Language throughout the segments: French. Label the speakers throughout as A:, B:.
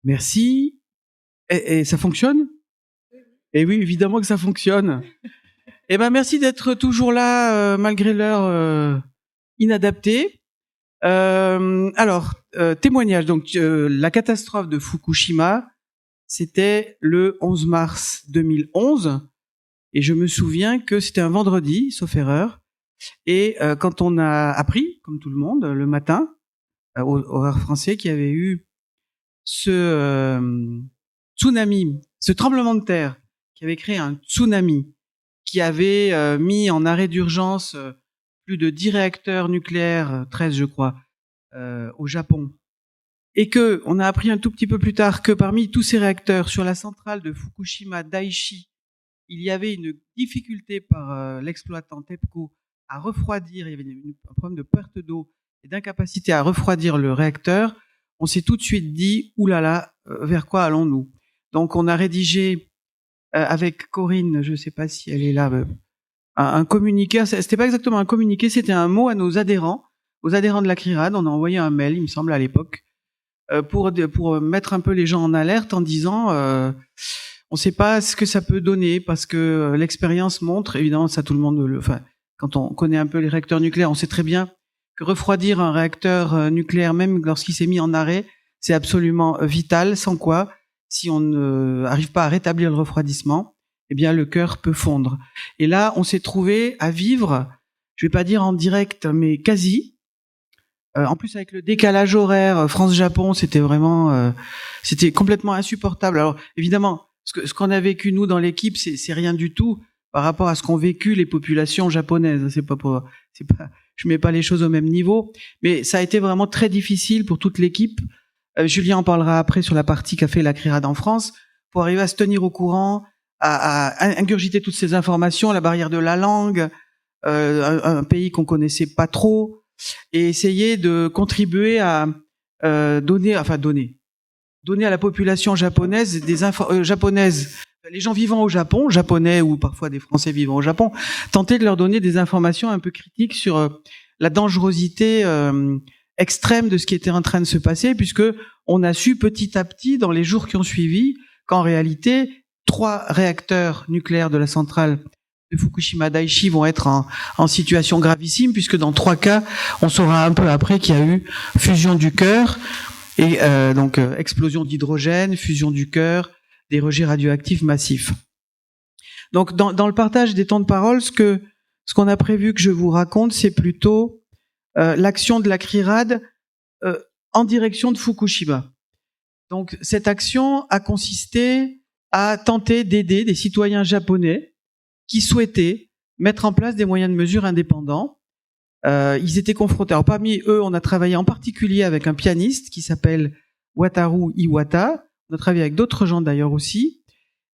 A: Merci. Et ça fonctionne ? Et oui, évidemment que ça fonctionne. Eh ben, merci d'être toujours là, malgré l'heure inadaptée. Témoignage. Donc, la catastrophe de Fukushima, c'était le 11 mars 2011. Et je me souviens que c'était un vendredi, sauf erreur. Et quand on a appris, comme tout le monde, le matin, horaire français, qu'il y avait eu ce tsunami, ce tremblement de terre, qui avait créé un tsunami, qui avait mis en arrêt d'urgence plus de 10 réacteurs nucléaires, 13 je crois, au Japon. Et que on a appris un tout petit peu plus tard que parmi tous ces réacteurs, sur la centrale de Fukushima Daiichi, il y avait une difficulté par l'exploitant TEPCO à refroidir, il y avait un problème de perte d'eau et d'incapacité à refroidir le réacteur. On s'est tout de suite dit, oulala, vers quoi allons-nous ? Donc on a rédigé avec Corinne, je ne sais pas si elle est là, un communiqué. C'était pas exactement un communiqué, c'était un mot à nos adhérents, aux adhérents de la CRIRAD. On a envoyé un mail, il me semble, à l'époque, pour mettre un peu les gens en alerte en disant on ne sait pas ce que ça peut donner, parce que l'expérience montre, évidemment, ça tout le monde, quand on connaît un peu les réacteurs nucléaires, on sait très bien que refroidir un réacteur nucléaire, même lorsqu'il s'est mis en arrêt, c'est absolument vital, sans quoi, si on n'arrive pas à rétablir le refroidissement, eh bien le cœur peut fondre. Et là, on s'est trouvé à vivre, je vais pas dire en direct, mais quasi. En plus, avec le décalage horaire France-Japon, c'était vraiment, c'était complètement insupportable. Alors évidemment, ce qu'on a vécu nous dans l'équipe, c'est rien du tout par rapport à ce qu'ont vécu les populations japonaises. Je mets pas les choses au même niveau, mais ça a été vraiment très difficile pour toute l'équipe. Julien en parlera après sur la partie qu'a fait la CRIRAD en France, pour arriver à se tenir au courant, à ingurgiter toutes ces informations, la barrière de la langue, un pays qu'on connaissait pas trop, et essayer de contribuer à donner à la population japonaise japonaise, les gens vivant au Japon, japonais ou parfois des Français vivant au Japon, tenter de leur donner des informations un peu critiques sur la dangerosité extrême de ce qui était en train de se passer, puisque on a su petit à petit dans les jours qui ont suivi qu'en réalité 3 réacteurs nucléaires de la centrale de Fukushima Daiichi vont être en situation gravissime, puisque dans 3 cas, on saura un peu après qu'il y a eu fusion du cœur, et donc explosion d'hydrogène, fusion du cœur, des rejets radioactifs massifs. Donc dans le partage des temps de parole, ce qu'on a prévu que je vous raconte, c'est plutôt l'action de la CRIRAD en direction de Fukushima. Donc cette action a consisté à tenter d'aider des citoyens japonais qui souhaitaient mettre en place des moyens de mesure indépendants. Ils étaient confrontés. Alors parmi eux, on a travaillé en particulier avec un pianiste qui s'appelle Wataru Iwata. On a travaillé avec d'autres gens d'ailleurs aussi.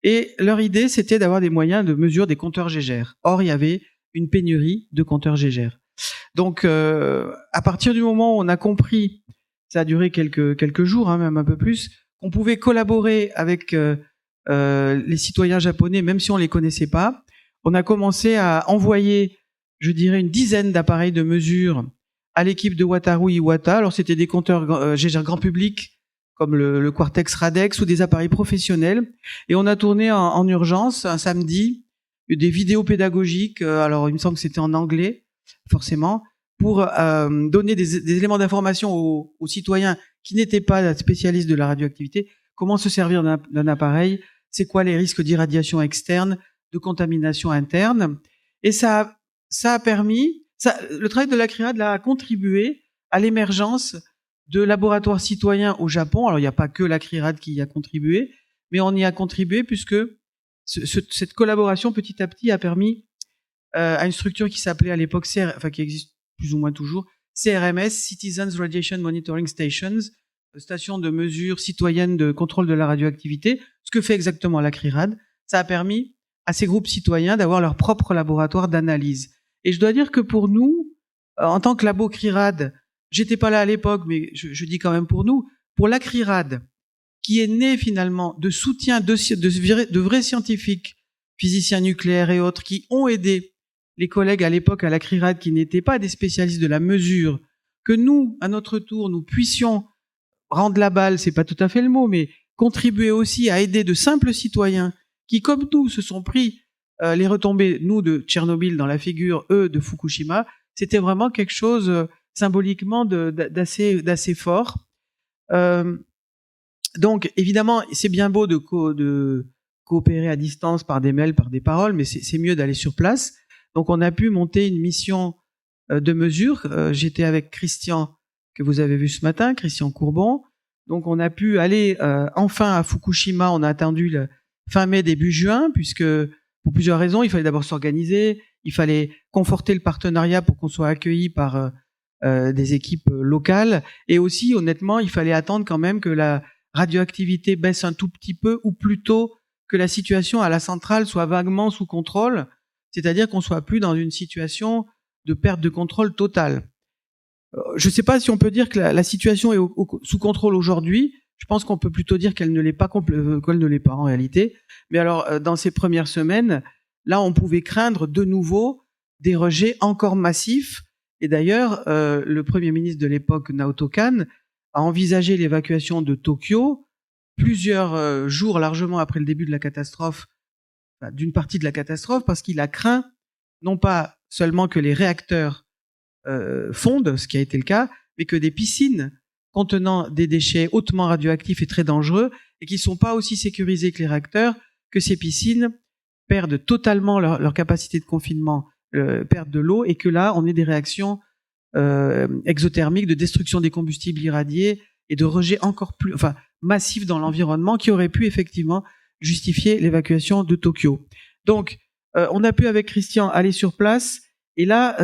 A: Et leur idée, c'était d'avoir des moyens de mesure des compteurs Gégère. Or, il y avait une pénurie de compteurs Gégère. Donc, à partir du moment où on a compris, ça a duré quelques jours, même un peu plus, qu'on pouvait collaborer avec les citoyens japonais, même si on les connaissait pas, on a commencé à envoyer, je dirais, une dizaine d'appareils de mesure à l'équipe de Wataru Iwata. Alors, c'était des compteurs Gégère grand public, comme le Quartex Radex, ou des appareils professionnels. Et on a tourné en urgence, un samedi, des vidéos pédagogiques. Alors, il me semble que c'était en anglais, forcément, pour donner des éléments d'information aux citoyens qui n'étaient pas spécialistes de la radioactivité. Comment se servir d'un appareil ? C'est quoi les risques d'irradiation externe, de contamination interne ? Et ça a permis... le travail de la CRIRAD a contribué à l'émergence de laboratoires citoyens au Japon. Alors, il n'y a pas que la CRIRAD qui y a contribué, mais on y a contribué puisque cette collaboration, petit à petit, a permis à une structure qui s'appelait à l'époque, qui existe plus ou moins toujours, CRMS, Citizens Radiation Monitoring Stations, station de mesure citoyenne de contrôle de la radioactivité, ce que fait exactement la CRIRAD. Ça a permis à ces groupes citoyens d'avoir leur propre laboratoire d'analyse. Et je dois dire que pour nous, en tant que labo CRIRAD, j'étais pas là à l'époque, mais je dis quand même pour nous, pour la CRIRAD, qui est née finalement de soutien de vrais scientifiques, physiciens nucléaires et autres, qui ont aidé les collègues à l'époque à la CRIRAD qui n'étaient pas des spécialistes de la mesure, que nous, à notre tour, nous puissions rendre la balle, c'est pas tout à fait le mot, mais contribuer aussi à aider de simples citoyens qui, comme nous, se sont pris les retombées, nous, de Tchernobyl dans la figure, eux, de Fukushima, c'était vraiment quelque chose symboliquement d'assez fort. Donc, évidemment, c'est bien beau de coopérer à distance par des mails, par des paroles, mais c'est mieux d'aller sur place. Donc, on a pu monter une mission de mesure. J'étais avec Christian, que vous avez vu ce matin, Christian Courbon. Donc, on a pu aller enfin à Fukushima. On a attendu le fin mai, début juin, puisque pour plusieurs raisons, il fallait d'abord s'organiser, il fallait conforter le partenariat pour qu'on soit accueilli par des équipes locales, et aussi, honnêtement, il fallait attendre quand même que la radioactivité baisse un tout petit peu, ou plutôt que la situation à la centrale soit vaguement sous contrôle, c'est-à-dire qu'on soit plus dans une situation de perte de contrôle totale. Je ne sais pas si on peut dire que la situation est sous contrôle aujourd'hui. Je pense qu'on peut plutôt dire qu'elle ne l'est pas, qu'elle ne l'est pas en réalité. Mais alors, dans ces premières semaines, là, on pouvait craindre de nouveau des rejets encore massifs. Et d'ailleurs, le Premier ministre de l'époque, Naoto Kan, a envisagé l'évacuation de Tokyo plusieurs jours largement après le début de la catastrophe, d'une partie de la catastrophe, parce qu'il a craint non pas seulement que les réacteurs fondent, ce qui a été le cas, mais que des piscines contenant des déchets hautement radioactifs et très dangereux, et qui ne sont pas aussi sécurisés que les réacteurs, que ces piscines perdent totalement leur capacité de confinement, perdent de l'eau, et que là, on ait des réactions exothermiques de destruction des combustibles irradiés et de rejet encore plus massif dans l'environnement, qui aurait pu effectivement justifier l'évacuation de Tokyo. Donc, on a pu, avec Christian, aller sur place, et là...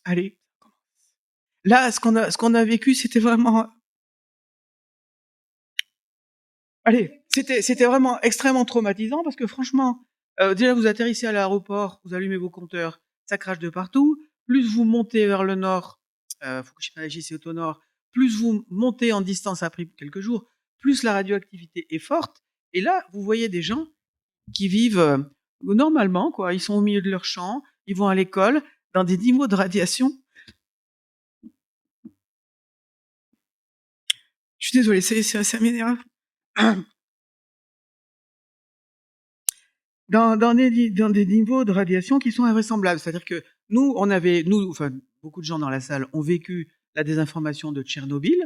A: allez. Là, ce qu'on a vécu, c'était vraiment... C'était vraiment extrêmement traumatisant, parce que franchement, déjà vous atterrissez à l'aéroport, vous allumez vos compteurs, ça crache de partout. Plus vous montez vers le nord, Fukushima Daiichi c'est au nord, plus vous montez en distance après quelques jours, plus la radioactivité est forte. Et là, vous voyez des gens qui vivent normalement, quoi. Ils sont au milieu de leur champ, ils vont à l'école, dans des niveaux de radiation. Je suis désolée, ça m'énerve. Dans des niveaux de radiation qui sont invraisemblables. C'est-à-dire que nous, beaucoup de gens dans la salle ont vécu la désinformation de Tchernobyl,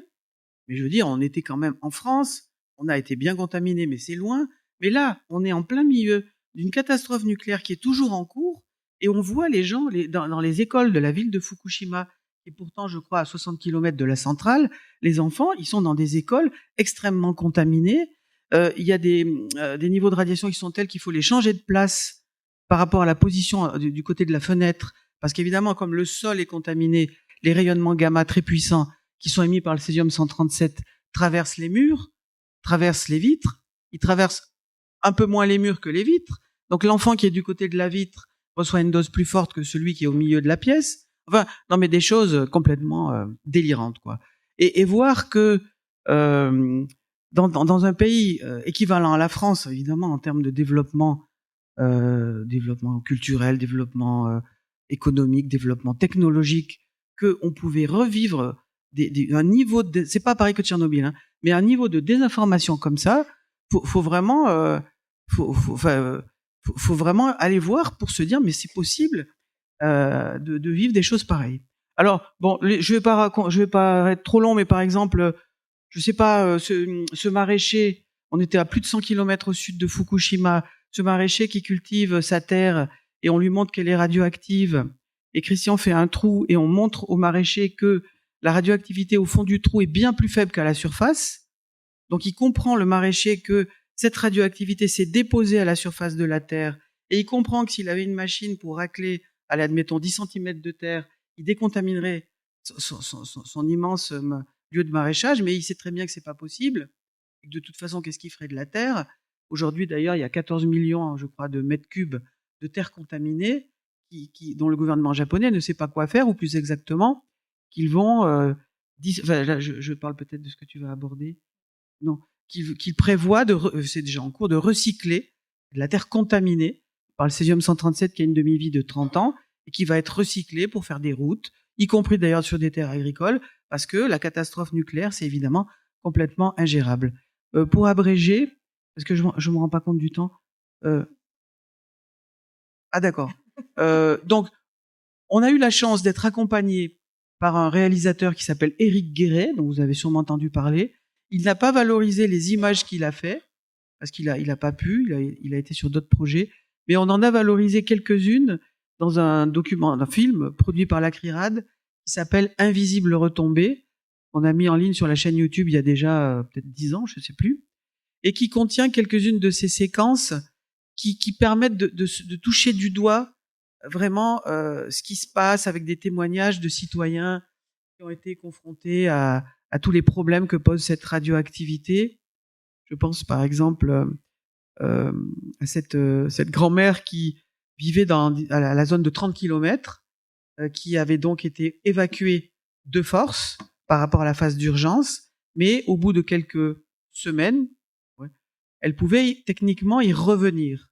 A: mais je veux dire, on était quand même en France, on a été bien contaminé, mais c'est loin. Mais là, on est en plein milieu d'une catastrophe nucléaire qui est toujours en cours, et on voit les gens dans les écoles de la ville de Fukushima, qui est pourtant, je crois, à 60 km de la centrale. Les enfants, ils sont dans des écoles extrêmement contaminées. Il y a des niveaux de radiation qui sont tels qu'il faut les changer de place par rapport à la position du côté de la fenêtre, parce qu'évidemment, comme le sol est contaminé, les rayonnements gamma très puissants qui sont émis par le césium-137 traversent les murs, traversent les vitres, ils traversent un peu moins les murs que les vitres. Donc l'enfant qui est du côté de la vitre reçoit une dose plus forte que celui qui est au milieu de la pièce. Enfin, non, mais des choses complètement délirantes, quoi. Et voir que dans un pays équivalent à la France, évidemment, en termes de développement culturel, développement économique, développement technologique, qu'on pouvait revivre un niveau de... C'est pas pareil que Tchernobyl, hein, mais un niveau de désinformation comme ça, faut vraiment... faut vraiment aller voir pour se dire, mais c'est possible de vivre des choses pareilles. Alors, bon, je vais pas être trop long, mais par exemple... Je sais pas, ce maraîcher, on était à plus de 100 km au sud de Fukushima, ce maraîcher qui cultive sa terre et on lui montre qu'elle est radioactive, et Christian fait un trou et on montre au maraîcher que la radioactivité au fond du trou est bien plus faible qu'à la surface. Donc il comprend, le maraîcher, que cette radioactivité s'est déposée à la surface de la terre, et il comprend que s'il avait une machine pour racler, allez, admettons 10 cm de terre, il décontaminerait son immense lieu de maraîchage, mais il sait très bien que c'est pas possible. Et que de toute façon, qu'est-ce qu'il ferait de la terre? Aujourd'hui, d'ailleurs, il y a 14 millions, je crois, de mètres cubes de terre contaminée dont le gouvernement japonais ne sait pas quoi faire, ou plus exactement, qu'ils vont... là, je parle peut-être de ce que tu vas aborder. Non, qu'ils prévoient, c'est déjà en cours, de recycler de la terre contaminée par le césium-137 qui a une demi-vie de 30 ans et qui va être recyclée pour faire des routes. y compris d'ailleurs sur des terres agricoles, parce que la catastrophe nucléaire, c'est évidemment complètement ingérable. Pour abréger, parce que je me rends pas compte du temps. Ah d'accord. Donc, on a eu la chance d'être accompagné par un réalisateur qui s'appelle Éric Guéret, dont vous avez sûrement entendu parler. Il n'a pas valorisé les images qu'il a fait, parce qu'il a pas pu, il a été sur d'autres projets, mais on en a valorisé quelques-unes dans un film produit par la CRIRAD qui s'appelle Invisible retombée. On a mis en ligne sur la chaîne YouTube il y a déjà peut-être 10 ans, je sais plus, et qui contient quelques-unes de ces séquences qui permettent de toucher du doigt vraiment ce qui se passe avec des témoignages de citoyens qui ont été confrontés à tous les problèmes que pose cette radioactivité. Je pense par exemple à cette grand-mère qui vivait à la zone de 30 km, qui avait donc été évacuée de force par rapport à la phase d'urgence, mais au bout de quelques semaines, elle pouvait techniquement y revenir,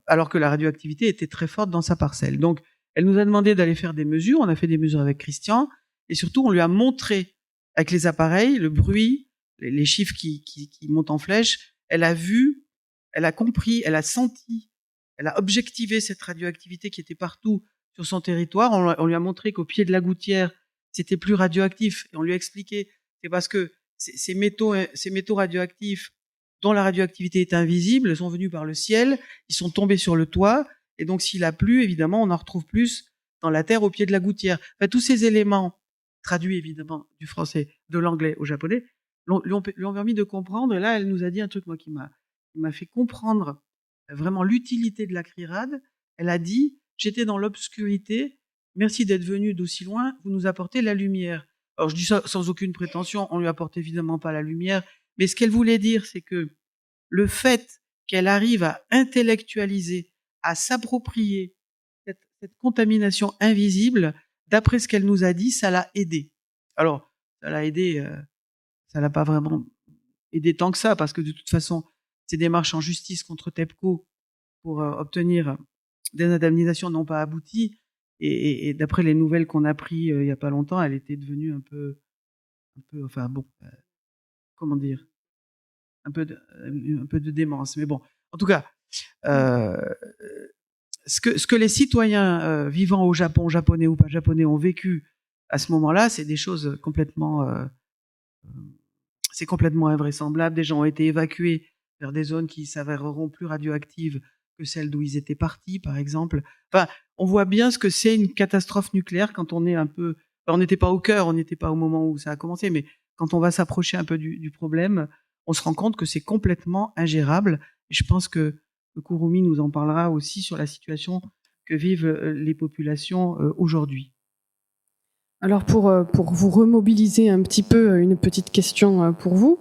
A: alors que la radioactivité était très forte dans sa parcelle. Donc, elle nous a demandé d'aller faire des mesures. On a fait des mesures avec Christian, et surtout, on lui a montré avec les appareils le bruit, les chiffres qui montent en flèche. Elle a vu, elle a compris, elle a senti, elle a objectivé cette radioactivité qui était partout sur son territoire. On lui a montré qu'au pied de la gouttière, c'était plus radioactif, et on lui a expliqué, c'est parce que ces métaux radioactifs dont la radioactivité est invisible, sont venus par le ciel, ils sont tombés sur le toit, et donc s'il a plu, évidemment, on en retrouve plus dans la terre au pied de la gouttière. Enfin, tous ces éléments, traduits évidemment du français, de l'anglais au japonais, lui ont permis de comprendre, et là, elle nous a dit un truc, moi, qui m'a fait comprendre vraiment l'utilité de la CRIRAD. Elle a dit, j'étais dans l'obscurité, merci d'être venu d'aussi loin, vous nous apportez la lumière. Alors je dis ça sans aucune prétention, on lui apporte évidemment pas la lumière, mais ce qu'elle voulait dire, c'est que le fait qu'elle arrive à intellectualiser, à s'approprier cette contamination invisible, d'après ce qu'elle nous a dit, ça l'a aidé. Alors, ça l'a aidé, ça l'a pas vraiment aidé tant que ça, parce que de toute façon, ces démarches en justice contre TEPCO pour obtenir des indemnisations n'ont pas abouti, et d'après les nouvelles qu'on a prises il y a pas longtemps, elle était devenue un peu, enfin bon, comment dire, un peu de démence. Mais bon, en tout cas, ce que les citoyens vivant au Japon, japonais ou pas japonais, ont vécu à ce moment-là, c'est des choses c'est complètement invraisemblable. Des gens ont été évacués vers des zones qui s'avéreront plus radioactives que celles d'où ils étaient partis, par exemple. Enfin, on voit bien ce que c'est une catastrophe nucléaire quand on est un peu... Enfin, on n'était pas au cœur, on n'était pas au moment où ça a commencé, mais quand on va s'approcher un peu du problème, on se rend compte que c'est complètement ingérable. Et je pense que Kurumi nous en parlera aussi sur la situation que vivent les populations aujourd'hui.
B: Alors pour vous remobiliser un petit peu, une petite question pour vous.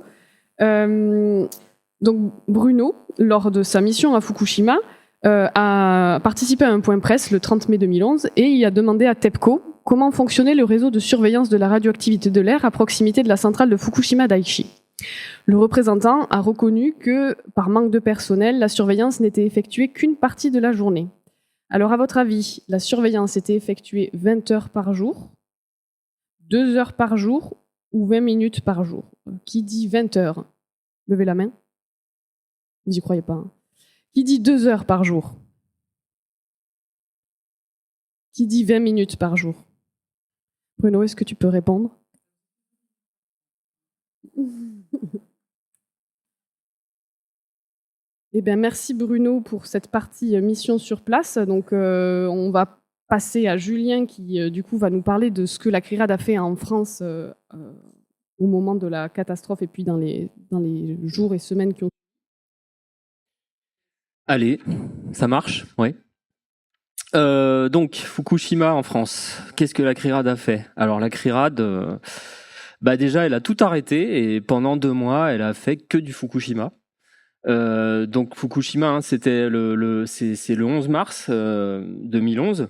B: Donc Bruno, lors de sa mission à Fukushima, a participé à un point presse le 30 mai 2011 et il a demandé à TEPCO comment fonctionnait le réseau de surveillance de la radioactivité de l'air à proximité de la centrale de Fukushima Daiichi. Le représentant a reconnu que, par manque de personnel, la surveillance n'était effectuée qu'une partie de la journée. Alors à votre avis, la surveillance était effectuée 20 heures par jour, 2 heures par jour ou 20 minutes par jour? Qui dit 20 heures? Levez la main. Vous n'y croyez pas, hein. Qui dit 2 heures par jour? Qui dit 20 minutes par jour? Bruno, est-ce que tu peux répondre? Eh bien, merci Bruno pour cette partie mission sur place. Donc, on va passer à Julien qui, du coup, va nous parler de ce que la CRIRAD a fait en France au moment de la catastrophe et puis dans les jours et semaines qui ont...
C: Allez, ça marche, oui. Donc, Fukushima en France. Qu'est-ce que la CRIRAD a fait? Alors, la CRIRAD, déjà, elle a tout arrêté et pendant 2 mois, elle a fait que du Fukushima. Donc Fukushima, hein, c'était c'est le 11 mars 2011.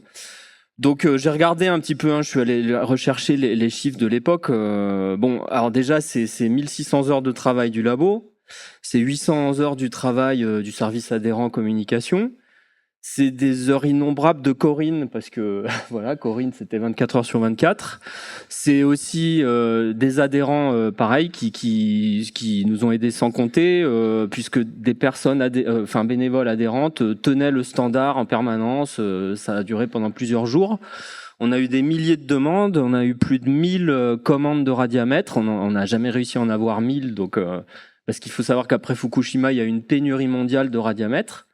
C: Donc j'ai regardé un petit peu, hein, je suis allé rechercher les chiffres de l'époque. Bon, alors déjà c'est 1600 heures de travail du labo, c'est 800 heures du travail du service adhérent communication, C'est des heures innombrables de Corinne, parce que voilà, Corinne, c'était 24 heures sur 24. C'est aussi des adhérents, pareil, qui nous ont aidés sans compter, puisque des personnes, bénévoles adhérentes tenaient le standard en permanence. Ça a duré pendant plusieurs jours. On a eu des milliers de demandes, on a eu plus de 1000 commandes de radiamètres. On n'a jamais réussi à en avoir 1000, donc parce qu'il faut savoir qu'après Fukushima, il y a eu une pénurie mondiale de radiamètres.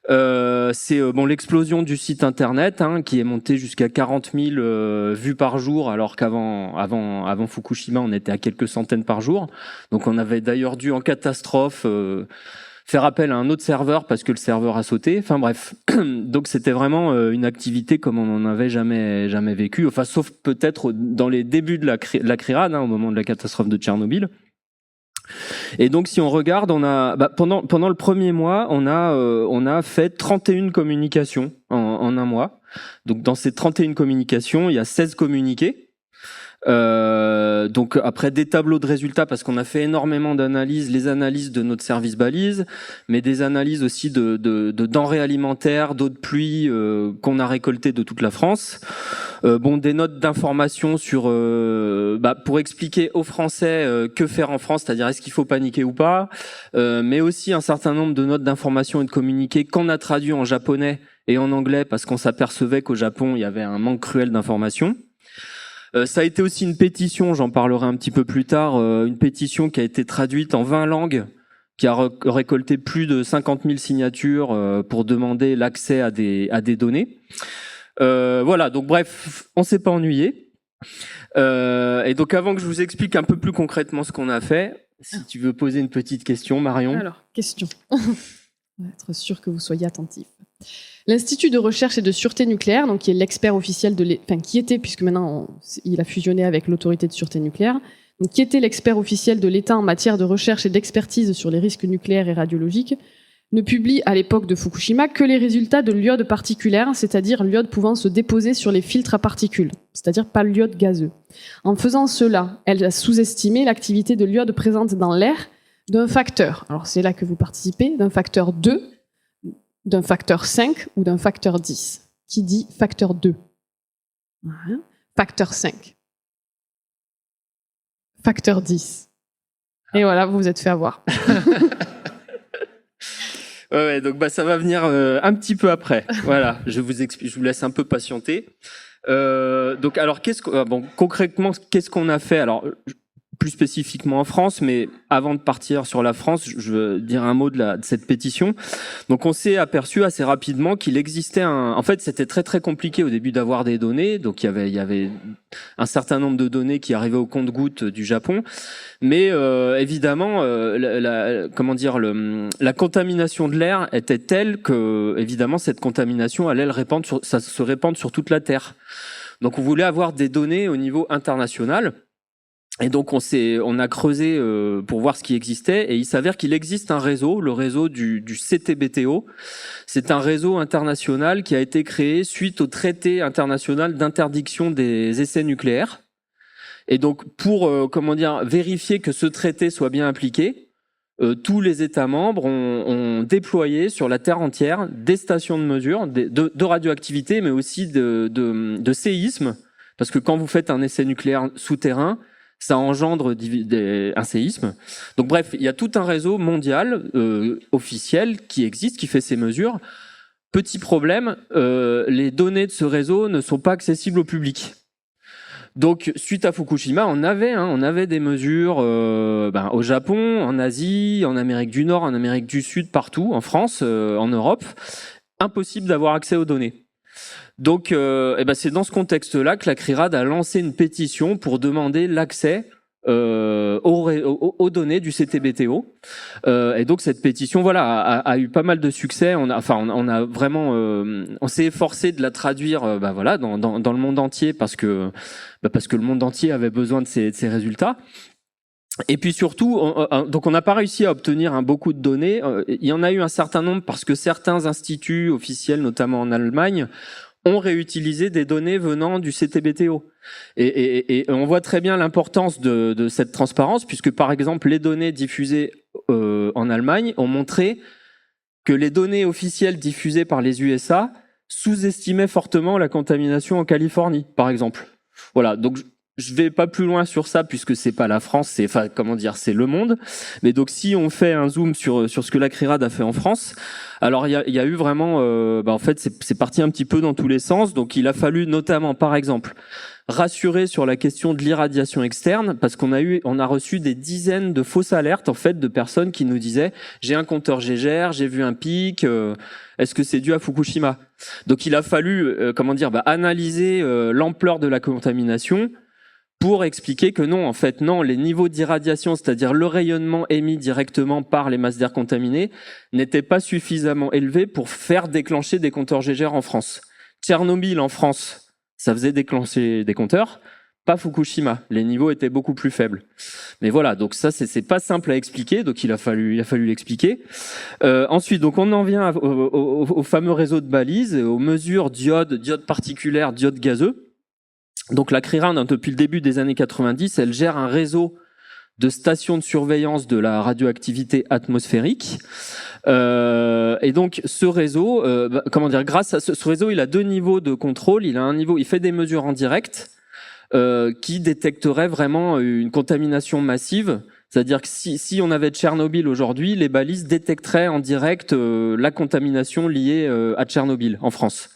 C: C'est l'explosion du site internet qui est monté jusqu'à 40 000 vues par jour, alors qu'avant Fukushima on était à quelques centaines par jour. Donc on avait d'ailleurs dû en catastrophe faire appel à un autre serveur parce que le serveur a sauté. Enfin bref, donc c'était vraiment une activité comme on n'en avait jamais vécu. Enfin sauf peut-être dans les débuts de la CRIRAD, au moment de la catastrophe de Tchernobyl. Et donc, si on regarde, on a pendant le premier mois, on a fait 31 communications en un mois. Donc, dans ces 31 communications, il y a 16 communiqués. Donc après des tableaux de résultats, parce qu'on a fait énormément d'analyses, les analyses de notre service balise, mais des analyses aussi de denrées alimentaires, d'eau de pluie qu'on a récoltées de toute la France. Des notes d'information sur pour expliquer aux Français que faire en France, c'est-à-dire est-ce qu'il faut paniquer ou pas, mais aussi un certain nombre de notes d'information et de communiqués qu'on a traduits en japonais et en anglais parce qu'on s'apercevait qu'au Japon il y avait un manque cruel d'informations. Ça a été aussi une pétition, j'en parlerai un petit peu plus tard, une pétition qui a été traduite en 20 langues, qui a récolté plus de 50 000 signatures pour demander l'accès à des données. Voilà, donc bref, on s'est pas ennuyé. Et donc avant que je vous explique un peu plus concrètement ce qu'on a fait, si tu veux poser une petite question, Marion.
B: Alors, question. On va être sûr que vous soyez attentifs. L'Institut de recherche et de sûreté nucléaire, donc qui est l'expert officiel qui était, puisque maintenant il a fusionné avec l'autorité de sûreté nucléaire, donc qui était l'expert officiel de l'État en matière de recherche et d'expertise sur les risques nucléaires et radiologiques, ne publie à l'époque de Fukushima que les résultats de l'iode particulaire, c'est-à-dire l'iode pouvant se déposer sur les filtres à particules, c'est-à-dire pas l'iode gazeux. En faisant cela, elle a sous-estimé l'activité de l'iode présente dans l'air d'un facteur, alors c'est là que vous participez, d'un facteur 2, d'un facteur 5 ou d'un facteur 10. Qui dit facteur 2 ? Facteur 5. Facteur 10. Et voilà, vous vous êtes fait avoir.
C: Ouais, donc ça va venir un petit peu après. Voilà, je vous explique, je vous laisse un peu patienter. Donc alors concrètement, qu'est-ce qu'on a fait ? Alors plus spécifiquement en France, mais avant de partir sur la France, je veux dire un mot de cette pétition. Donc on s'est aperçu assez rapidement qu'il existait en fait, c'était très très compliqué au début d'avoir des données. Donc il y avait un certain nombre de données qui arrivaient au compte-gouttes du Japon, mais évidemment, la contamination de l'air était telle que évidemment cette contamination allait se répandre sur toute la Terre. Donc on voulait avoir des données au niveau international. Et donc on a creusé pour voir ce qui existait, et il s'avère qu'il existe un réseau, le réseau du CTBTO. C'est un réseau international qui a été créé suite au traité international d'interdiction des essais nucléaires. Et donc pour vérifier que ce traité soit bien appliqué, tous les États membres ont déployé sur la Terre entière des stations de mesure de radioactivité, mais aussi de séisme, parce que quand vous faites un essai nucléaire souterrain, ça engendre un séisme. Donc bref, il y a tout un réseau mondial officiel qui existe, qui fait ces mesures. Petit problème, les données de ce réseau ne sont pas accessibles au public. Donc suite à Fukushima, on avait des mesures au Japon, en Asie, en Amérique du Nord, en Amérique du Sud, partout, en France, en Europe. Impossible d'avoir accès aux données. Donc, c'est dans ce contexte-là que la CRIRAD a lancé une pétition pour demander l'accès aux données du CTBTO. Et donc cette pétition, a eu pas mal de succès. On a vraiment, on s'est efforcé de la traduire, dans le monde entier parce que le monde entier avait besoin de ces résultats. Et puis surtout, donc on n'a pas réussi à obtenir beaucoup de données. Il y en a eu un certain nombre parce que certains instituts officiels, notamment en Allemagne, ont réutilisé des données venant du CTBTO. Et on voit très bien l'importance de cette transparence, puisque par exemple les données diffusées en Allemagne ont montré que les données officielles diffusées par les USA sous-estimaient fortement la contamination en Californie, par exemple. Voilà, donc je vais pas plus loin sur ça puisque c'est pas la France, c'est c'est le monde. Mais donc si on fait un zoom sur ce que la CRIRAD a fait en France, alors il y a eu vraiment en fait c'est parti un petit peu dans tous les sens. Donc il a fallu notamment par exemple rassurer sur la question de l'irradiation externe parce qu'on a reçu des dizaines de fausses alertes en fait de personnes qui nous disaient j'ai un compteur Gégère, j'ai vu un pic, est-ce que c'est dû à Fukushima? Donc il a fallu analyser l'ampleur de la contamination pour expliquer que non, en fait, non, les niveaux d'irradiation, c'est-à-dire le rayonnement émis directement par les masses d'air contaminées, n'étaient pas suffisamment élevés pour faire déclencher des compteurs Gégère en France. Tchernobyl, en France, ça faisait déclencher des compteurs, pas Fukushima. Les niveaux étaient beaucoup plus faibles. Mais voilà, donc ça, c'est pas simple à expliquer, donc il a fallu l'expliquer. Ensuite, donc on en vient au fameux réseau de balises, aux mesures diodes particulières, diodes gazeux. Donc la CRIRAD, depuis le début des années 90, elle gère un réseau de stations de surveillance de la radioactivité atmosphérique. Et donc ce réseau, grâce à ce réseau, il a deux niveaux de contrôle. Il fait des mesures en direct qui détecteraient vraiment une contamination massive. C'est-à-dire que si on avait Tchernobyl aujourd'hui, les balises détecteraient en direct la contamination liée à Tchernobyl en France.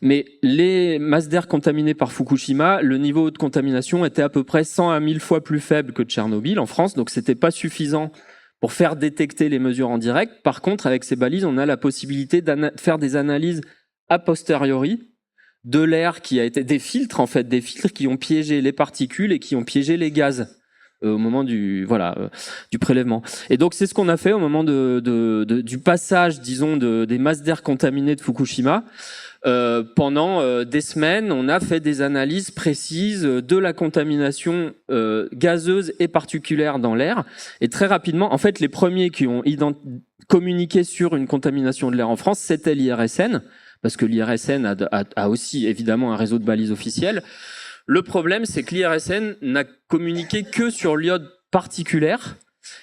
C: Mais les masses d'air contaminées par Fukushima, le niveau de contamination était à peu près 100 à 1000 fois plus faible que Tchernobyl en France, donc c'était pas suffisant pour faire détecter les mesures en direct. Par contre, avec ces balises, on a la possibilité de faire des analyses a posteriori de l'air qui a été des filtres qui ont piégé les particules et qui ont piégé les gaz au moment du prélèvement. Et donc c'est ce qu'on a fait au moment du passage, disons, des masses d'air contaminées de Fukushima. Pendant des semaines, on a fait des analyses précises de la contamination gazeuse et particulière dans l'air. Et très rapidement, en fait, les premiers qui ont communiqué sur une contamination de l'air en France, c'était l'IRSN, parce que l'IRSN a aussi évidemment un réseau de balises officielles. Le problème, c'est que l'IRSN n'a communiqué que sur l'iode particulière.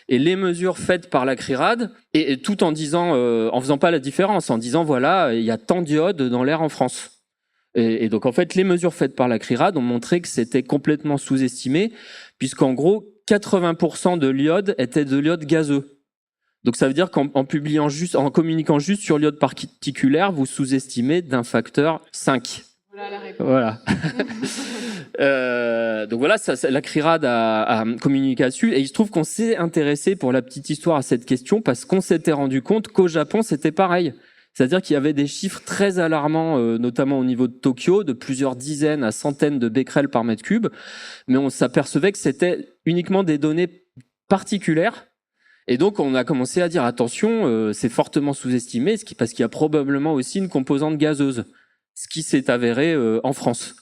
C: Et les mesures faites par la CRIRAD, et tout en disant, en faisant pas la différence, en disant voilà, il y a tant d'iode dans l'air en France. Et donc en fait, les mesures faites par la CRIRAD ont montré que c'était complètement sous-estimé, puisqu'en gros, 80% de l'iode était de l'iode gazeux. Donc ça veut dire qu'en communiquant juste sur l'iode particulière, vous sous-estimez d'un facteur 5.
B: Voilà la réponse.
C: Voilà. Donc voilà, la CRIRAD a communiqué dessus, et il se trouve qu'on s'est intéressé pour la petite histoire à cette question parce qu'on s'était rendu compte qu'au Japon c'était pareil. C'est-à-dire qu'il y avait des chiffres très alarmants, notamment au niveau de Tokyo, de plusieurs dizaines à centaines de becquerels par mètre cube, mais on s'apercevait que c'était uniquement des données particulières. Et donc on a commencé à dire attention, c'est fortement sous-estimé, parce qu'il y a probablement aussi une composante gazeuse, ce qui s'est avéré en France.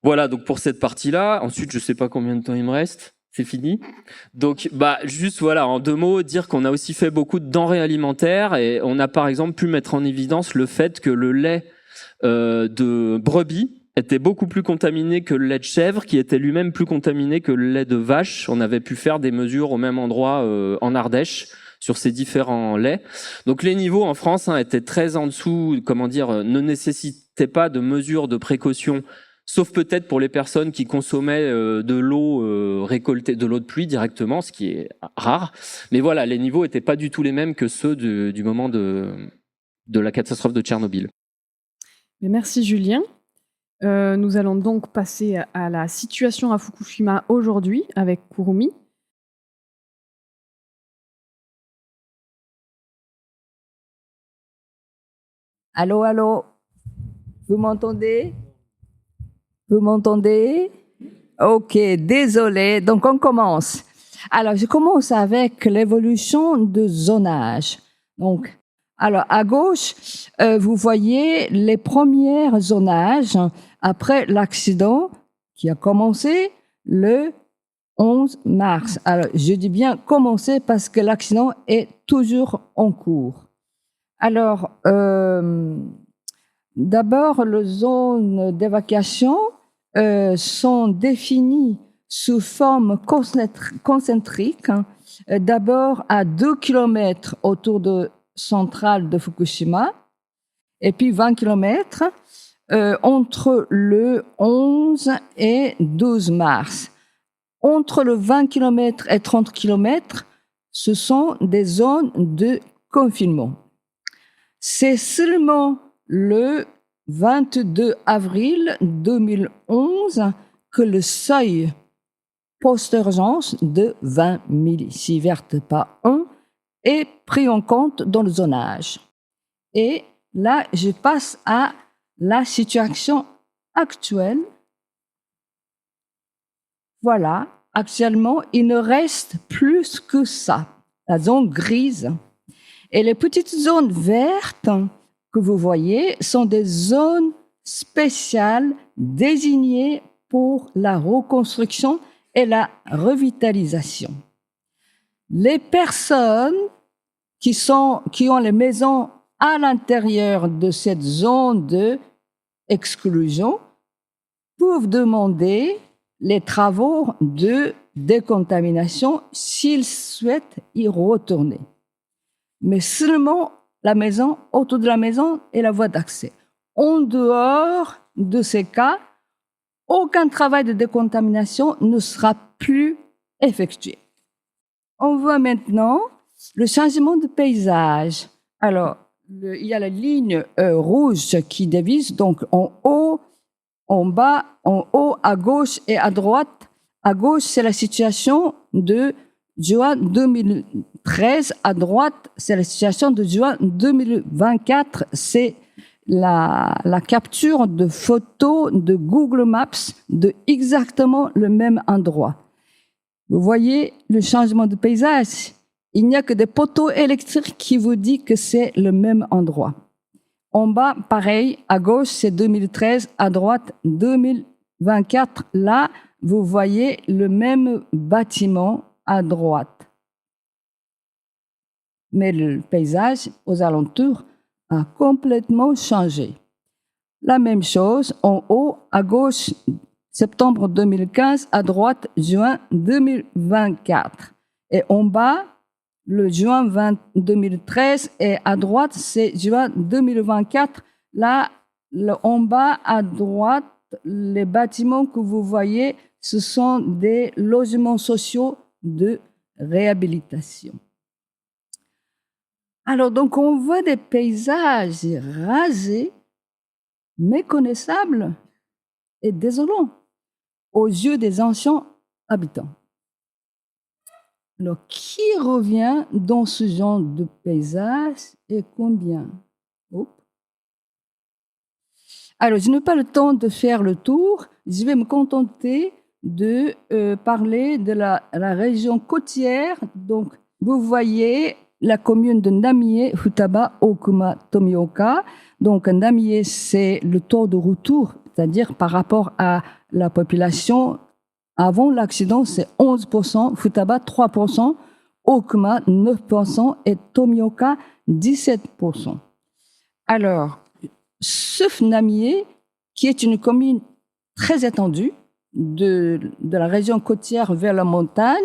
C: Voilà, donc pour cette partie-là. Ensuite, je sais pas combien de temps il me reste. C'est fini. Donc, juste voilà, en deux mots, dire qu'on a aussi fait beaucoup de denrées alimentaires, et on a par exemple pu mettre en évidence le fait que le lait de brebis était beaucoup plus contaminé que le lait de chèvre, qui était lui-même plus contaminé que le lait de vache. On avait pu faire des mesures au même endroit en Ardèche sur ces différents laits. Donc les niveaux en France étaient très en dessous, ne nécessitaient pas de mesures de précaution, sauf peut-être pour les personnes qui consommaient de l'eau récoltée, de l'eau de pluie directement, ce qui est rare. Mais voilà, les niveaux étaient pas du tout les mêmes que ceux du moment de la catastrophe de Tchernobyl.
B: Merci Julien. Nous allons donc passer à la situation à Fukushima aujourd'hui avec Kurumi.
D: Allô, allô, vous m'entendez? Vous m'entendez? Ok, désolé. Donc on commence. Alors je commence avec l'évolution de zonage. Donc, alors à gauche, vous voyez les premiers zonages après l'accident qui a commencé le 11 mars. Alors je dis bien commencé parce que l'accident est toujours en cours. Alors, d'abord, les zones d'évacuation sont définies sous forme concentrique. D'abord, à 2 km autour de centrale de Fukushima, et puis 20 km entre le 11 et 12 mars. Entre le 20 km et 30 km, ce sont des zones de confinement. C'est seulement le 22 avril 2011 que le seuil post-urgence de 20 millisievert par 1 est pris en compte dans le zonage. Et là, je passe à la situation actuelle. Voilà, actuellement, il ne reste plus que ça, la zone grise. Et les petites zones vertes que vous voyez sont des zones spéciales désignées pour la reconstruction et la revitalisation. Les personnes qui ont les maisons à l'intérieur de cette zone d'exclusion peuvent demander les travaux de décontamination s'ils souhaitent y retourner. Mais seulement la maison, autour de la maison et la voie d'accès. En dehors de ces cas, aucun travail de décontamination ne sera plus effectué. On voit maintenant le changement de paysage. Alors, il y a la ligne rouge qui divise, donc en haut, en bas, en haut, à gauche et à droite. À gauche, c'est la situation de juin 2013. À droite, c'est la situation de juin 2024. C'est la capture de photos de Google Maps de exactement le même endroit. Vous voyez le changement de paysage. Il n'y a que des poteaux électriques qui vous disent que c'est le même endroit. En bas, pareil, à gauche, c'est 2013, à droite, 2024. Là, vous voyez le même bâtiment à droite. Mais le paysage aux alentours a complètement changé. La même chose, en haut, à gauche, septembre 2015, à droite, juin 2024. Et en bas, le juin 2013 et à droite, c'est juin 2024. Là, en bas à droite, les bâtiments que vous voyez, ce sont des logements sociaux de réhabilitation. Alors, donc, on voit des paysages rasés, méconnaissables et désolants aux yeux des anciens habitants. Alors, qui revient dans ce genre de paysage et combien? Alors, je n'ai pas le temps de faire le tour. Je vais me contenter de parler de la région côtière. Donc, vous voyez la commune de Namie, Futaba, Okuma, Tomioka. Donc, Namie, c'est le taux de retour, c'est-à-dire par rapport à la population. Avant l'accident, c'est 11%, Futaba 3%, Okuma 9% et Tomioka 17%. Alors, sauf Namie, qui est une commune très étendue de la région côtière vers la montagne,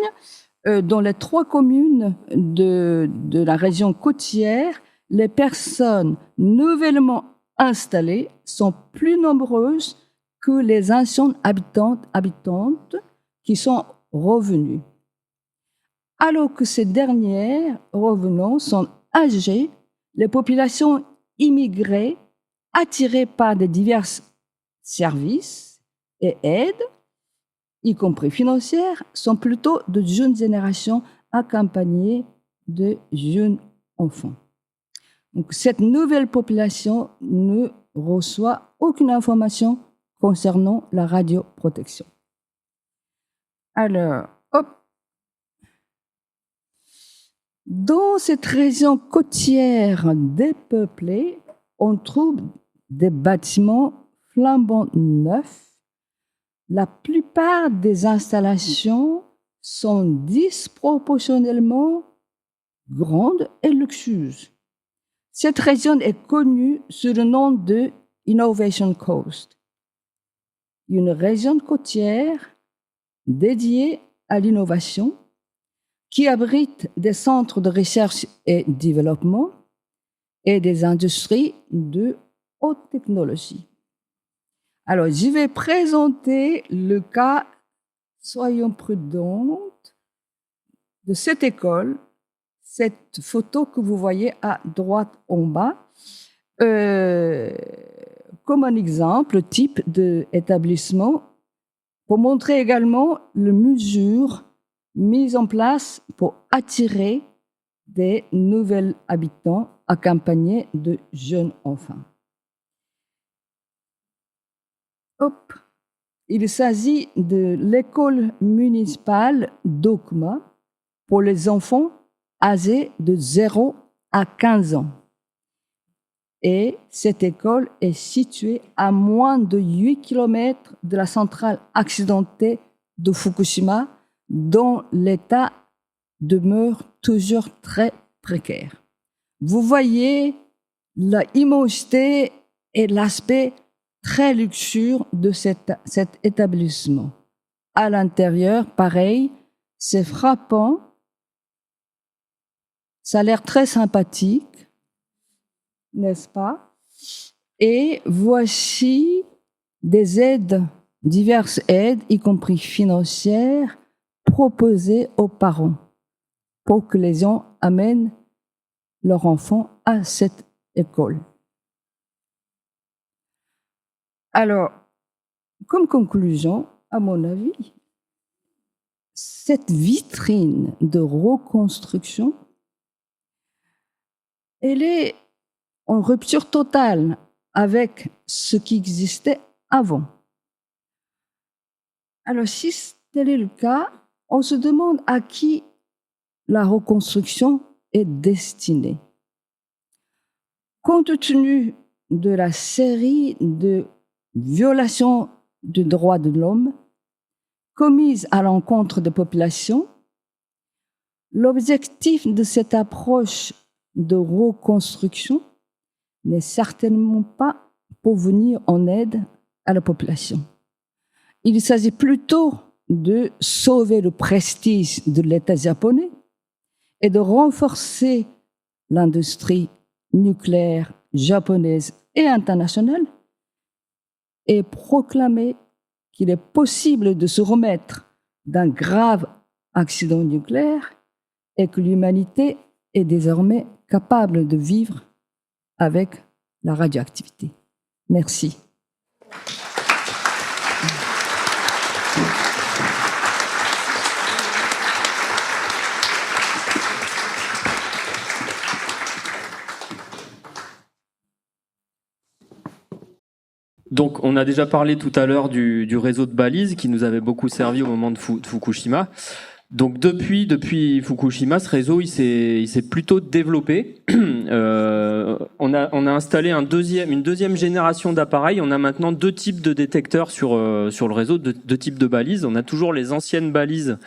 D: dans les 3 communes de la région côtière, les personnes nouvellement installées sont plus nombreuses que les anciennes habitantes qui sont revenues. Alors que ces dernières revenants sont âgées, les populations immigrées, attirées par des divers services et aides, y compris financières, sont plutôt de jeunes générations accompagnées de jeunes enfants. Donc, cette nouvelle population ne reçoit aucune information concernant la radioprotection. Alors, hop. Dans cette région côtière dépeuplée, on trouve des bâtiments flambant neufs. La plupart des installations sont disproportionnellement grandes et luxueuses. Cette région est connue sous le nom de Innovation Coast, une région côtière dédiée à l'innovation qui abrite des centres de recherche et développement, et des industries de haute technologie. Alors, je vais présenter le cas, soyons prudentes, de cette école, cette photo que vous voyez à droite en bas, comme un exemple type d'établissement, pour montrer également les mesures mises en place pour attirer des nouveaux habitants accompagnés de jeunes enfants. Hop. Il s'agit de l'école municipale d'Okma pour les enfants âgés de 0 à 15 ans. Et cette école est située à moins de 8 km de la centrale accidentée de Fukushima, dont l'état demeure toujours très précaire. Vous voyez l'immensité et l'aspect très luxueux de cet établissement. À l'intérieur, pareil, c'est frappant. Ça a l'air très sympathique, n'est-ce pas? Et voici des aides, diverses aides, y compris financières, proposées aux parents pour que les gens amènent leurs enfants à cette école. Alors, comme conclusion, à mon avis, cette vitrine de reconstruction, elle est en rupture totale avec ce qui existait avant. Alors, si tel est le cas, on se demande à qui la reconstruction est destinée. Compte tenu de la série de violations des droits de l'homme commises à l'encontre des populations, l'objectif de cette approche de reconstruction n'est certainement pas pour venir en aide à la population. Il s'agit plutôt de sauver le prestige de l'État japonais et de renforcer l'industrie nucléaire japonaise et internationale et proclamer qu'il est possible de se remettre d'un grave accident nucléaire et que l'humanité est désormais capable de vivre avec la radioactivité. Merci.
C: Donc, on a déjà parlé tout à l'heure du réseau de balises qui nous avait beaucoup servi au moment de Fukushima. Donc, depuis Fukushima, ce réseau, il s'est plutôt développé. On a installé une deuxième génération d'appareils. On a maintenant 2 types de détecteurs sur le réseau, 2 types de balises. On a toujours les anciennes balises,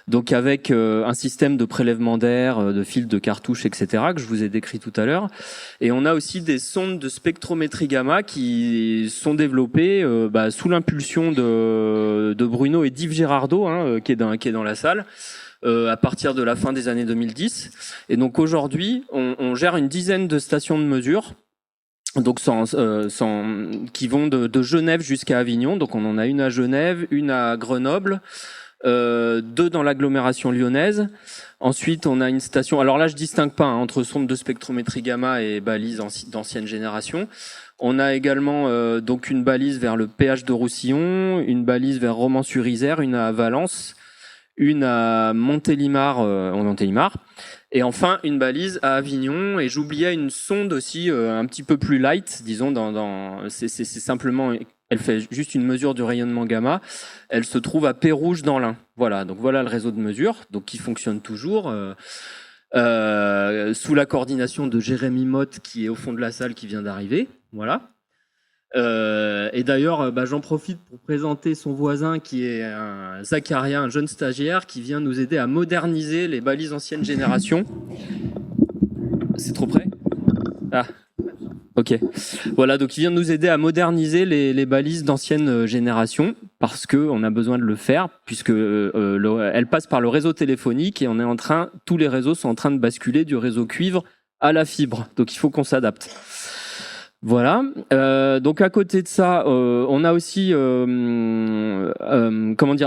C: donc avec un système de prélèvement d'air, de fils de cartouches, etc., que je vous ai décrit tout à l'heure. Et on a aussi des sondes de spectrométrie gamma qui sont développées sous l'impulsion de Bruno et d'Yves Girardot, qui est dans la salle, à partir de la fin des années 2010. Et donc aujourd'hui, on gère une dizaine de stations de mesure, donc qui vont de Genève jusqu'à Avignon. Donc on en a une à Genève, une à Grenoble, 2 dans l'agglomération lyonnaise. Ensuite, on a une station. Alors là, je distingue pas entre sonde de spectrométrie gamma et balises d'ancienne génération. On a également donc une balise vers le péage de Roussillon, une balise vers Romans-sur-Isère, une à Valence, une à Montélimar, et enfin une balise à Avignon. Et j'oubliais une sonde aussi un petit peu plus light, disons. C'est simplement. Elle fait juste une mesure du rayonnement gamma. Elle se trouve à Pérouges dans l'Ain. Voilà, donc voilà le réseau de mesure, donc qui fonctionne toujours sous la coordination de Jérémy Motte, qui est au fond de la salle, qui vient d'arriver. Voilà. Et d'ailleurs, j'en profite pour présenter son voisin, qui est Zacharia, un jeune stagiaire, qui vient nous aider à moderniser les balises ancienne génération. C'est trop près ? Ah. Ok. Voilà, donc il vient de nous aider à moderniser les balises d'ancienne génération, parce que on a besoin de le faire, puisque elle passe par le réseau téléphonique et tous les réseaux sont en train de basculer du réseau cuivre à la fibre. Donc il faut qu'on s'adapte. Voilà. Donc à côté de ça, on a aussi,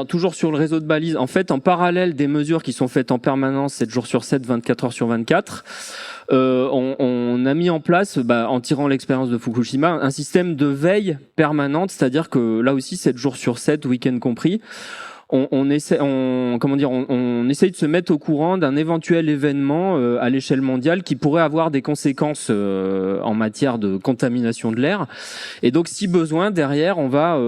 C: toujours sur le réseau de balises, en fait, en parallèle des mesures qui sont faites en permanence 7 jours sur 7, 24 heures sur 24, on a mis en place, en tirant l'expérience de Fukushima, un système de veille permanente, c'est-à-dire que là aussi 7 jours sur 7, week-end compris, on essaye de se mettre au courant d'un éventuel événement à l'échelle mondiale qui pourrait avoir des conséquences en matière de contamination de l'air. Et donc, si besoin, derrière, on va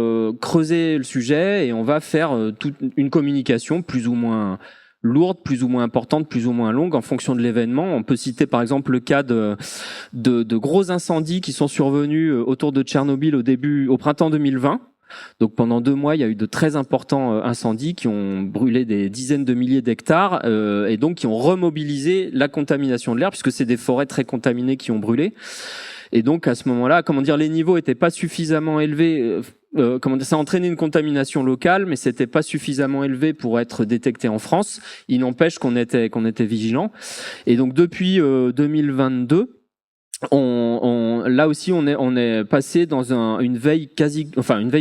C: creuser le sujet et on va faire toute une communication plus ou moins lourde, plus ou moins importante, plus ou moins longue en fonction de l'événement. On peut citer par exemple le cas de gros incendies qui sont survenus autour de Tchernobyl au printemps 2020. Donc pendant 2 mois, il y a eu de très importants incendies qui ont brûlé des dizaines de milliers d'hectares et donc qui ont remobilisé la contamination de l'air puisque c'est des forêts très contaminées qui ont brûlé. Et donc à ce moment-là, les niveaux étaient pas suffisamment élevés. Ça a entraîné une contamination locale, mais c'était pas suffisamment élevé pour être détecté en France. Il n'empêche qu'on était vigilant. Et donc depuis 2022. Là aussi, on est passé dans une veille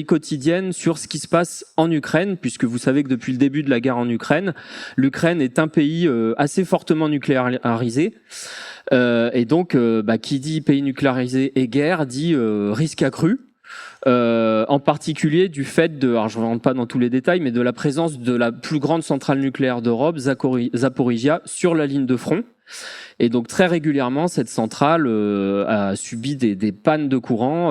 C: quotidienne sur ce qui se passe en Ukraine, puisque vous savez que depuis le début de la guerre en Ukraine, l'Ukraine est un pays assez fortement nucléarisé. Et donc, qui dit pays nucléarisé et guerre dit risque accru. En particulier du fait alors je ne rentre pas dans tous les détails, mais de la présence de la plus grande centrale nucléaire d'Europe, Zaporizhia, sur la ligne de front. Et donc très régulièrement, cette centrale a subi des pannes de courant.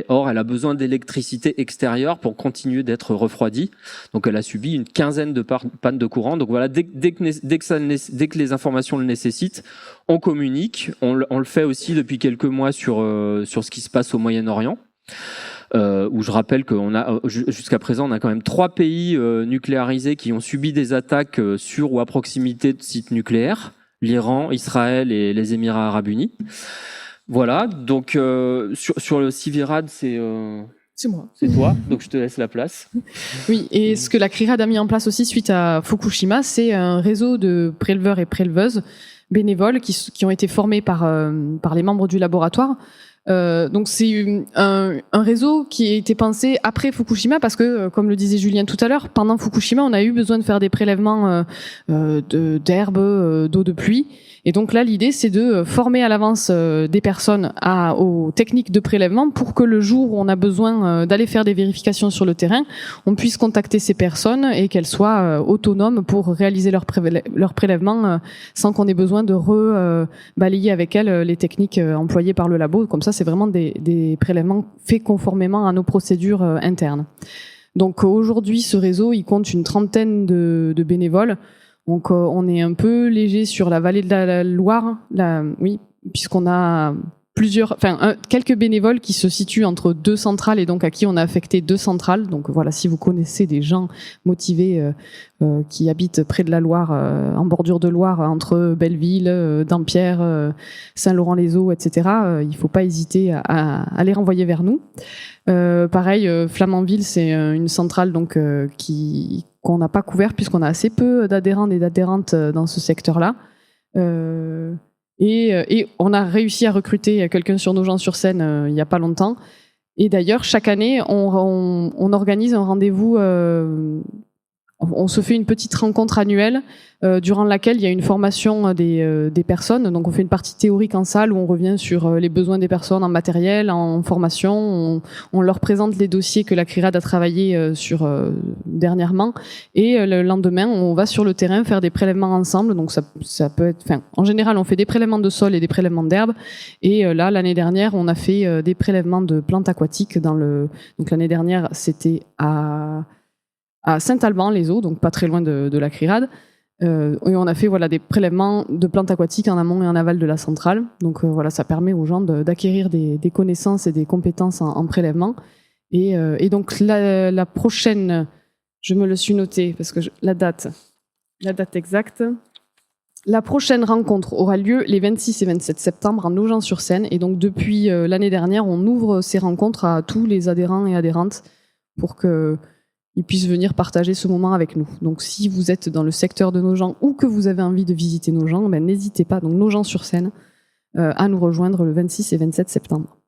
C: Or, elle a besoin d'électricité extérieure pour continuer d'être refroidie. Donc, elle a subi une quinzaine de pannes de courant. Donc voilà, dès que les informations le nécessitent, on communique. On le fait aussi depuis quelques mois sur ce qui se passe au Moyen-Orient. Où je rappelle qu'on a jusqu'à présent on a quand même 3 pays nucléarisés qui ont subi des attaques sur ou à proximité de sites nucléaires: l'Iran, Israël et les Émirats Arabes Unis. Voilà, donc sur le CIVIRAD, c'est
B: moi.
C: C'est toi, donc je te laisse la place.
B: Oui, et ce que la CRIRAD a mis en place aussi suite à Fukushima, c'est un réseau de préleveurs et préleveuses bénévoles qui ont été formés par les membres du laboratoire. Donc c'est un réseau qui a été pensé après Fukushima parce que, comme le disait Julien tout à l'heure, pendant Fukushima, on a eu besoin de faire des prélèvements d'herbes, d'eau de pluie. Et donc là, l'idée, c'est de former à l'avance des personnes aux techniques de prélèvement pour que le jour où on a besoin d'aller faire des vérifications sur le terrain, on puisse contacter ces personnes et qu'elles soient autonomes pour réaliser leur prélèvement sans qu'on ait besoin de balayer avec elles les techniques employées par le labo. Comme ça, c'est vraiment des prélèvements faits conformément à nos procédures internes. Donc aujourd'hui, ce réseau, il compte une 30aine de bénévoles. Donc on est un peu léger sur la vallée de la Loire, puisqu'on a quelques bénévoles qui se situent entre 2 centrales et donc à qui on a affecté 2 centrales. Donc voilà, si vous connaissez des gens motivés qui habitent près de la Loire, en bordure de Loire, entre Belleville, Dampierre, Saint-Laurent-les-Eaux, etc., il ne faut pas hésiter à les renvoyer vers nous. Pareil, Flamanville, c'est une centrale donc qu'on n'a pas couvert puisqu'on a assez peu d'adhérents et d'adhérentes dans ce secteur-là. Et on a réussi à recruter quelqu'un sur Nogent-sur-Seine il n'y a pas longtemps. Et d'ailleurs, chaque année, on organise un rendez-vous. On se fait une petite rencontre annuelle durant laquelle il y a une formation des personnes. Donc on fait une partie théorique en salle où on revient sur les besoins des personnes en matériel, en formation. On leur présente les dossiers que la CRIRAD a travaillé sur dernièrement. Et le lendemain, on va sur le terrain faire des prélèvements ensemble. Donc ça peut être. En général, on fait des prélèvements de sol et des prélèvements d'herbe. Et là, l'année dernière, on a fait des prélèvements de plantes aquatiques. Donc l'année dernière, c'était à Saint-Alban-les-Eaux, donc pas très loin de la CRIRAD. Et on a fait des prélèvements de plantes aquatiques en amont et en aval de la centrale. Donc ça permet aux gens d'acquérir des connaissances et des compétences en prélèvement. Et donc la prochaine, je me le suis noté parce que la date exacte. La prochaine rencontre aura lieu les 26 et 27 septembre en Nogent-sur-Seine. Et donc depuis l'année dernière, on ouvre ces rencontres à tous les adhérents et adhérentes pour qu'ils puissent venir partager ce moment avec nous. Donc si vous êtes dans le secteur de Nogent ou que vous avez envie de visiter Nogent, n'hésitez pas. Donc Nogent-sur-Seine, à nous rejoindre le 26 et 27 septembre.